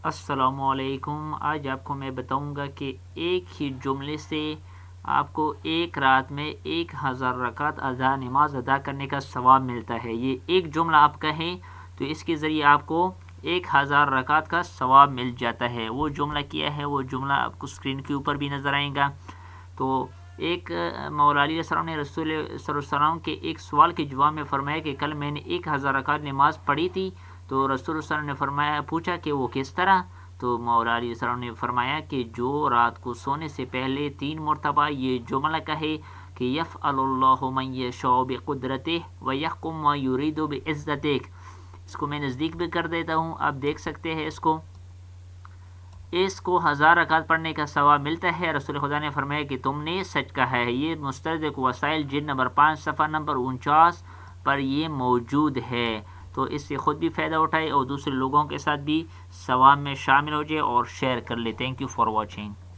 السلام علیکم۔ آج آپ کو میں بتاؤں گا کہ ایک ہی جملے سے آپ کو ایک رات میں 1000 رکعت نماز ادا کرنے کا ثواب ملتا ہے۔ یہ ایک جملہ آپ کہیں تو اس کے ذریعے آپ کو 1000 رکعت کا ثواب مل جاتا ہے۔ وہ جملہ کیا ہے، وہ جملہ آپ کو اسکرین کے اوپر بھی نظر آئے گا۔ تو ایک مولا علی علیہ السلام نے رسول صلی اللہ علیہ وسلم کے ایک سوال کے جواب میں فرمایا کہ کل میں نے 1000 رکعت نماز پڑھی تھی۔ تو رسول صلی اللہ علیہ وسلم نے پوچھا کہ وہ کس طرح؟ تو مولا علیہ السلام نے فرمایا کہ جو رات کو سونے سے پہلے 3 مرتبہ یہ جملہ کہے کہ یفعل اللہ من یشاء بقدرتہ ویحکم ما یرید بعزتہ۔ اس کو میں نزدیک بھی کر دیتا ہوں، آپ دیکھ سکتے ہیں اس کو 1000 رکعت پڑھنے کا ثواب ملتا ہے۔ رسول خدا نے فرمایا کہ تم نے سچ کہا ہے۔ یہ مستدرک وسائل جلد نمبر 5 صفحہ نمبر 49 پر یہ موجود ہے۔ تو اس سے خود بھی فائدہ اٹھائے اور دوسرے لوگوں کے ساتھ بھی ثواب میں شامل ہو جائے اور شیئر کر لے۔ Thank you for watching.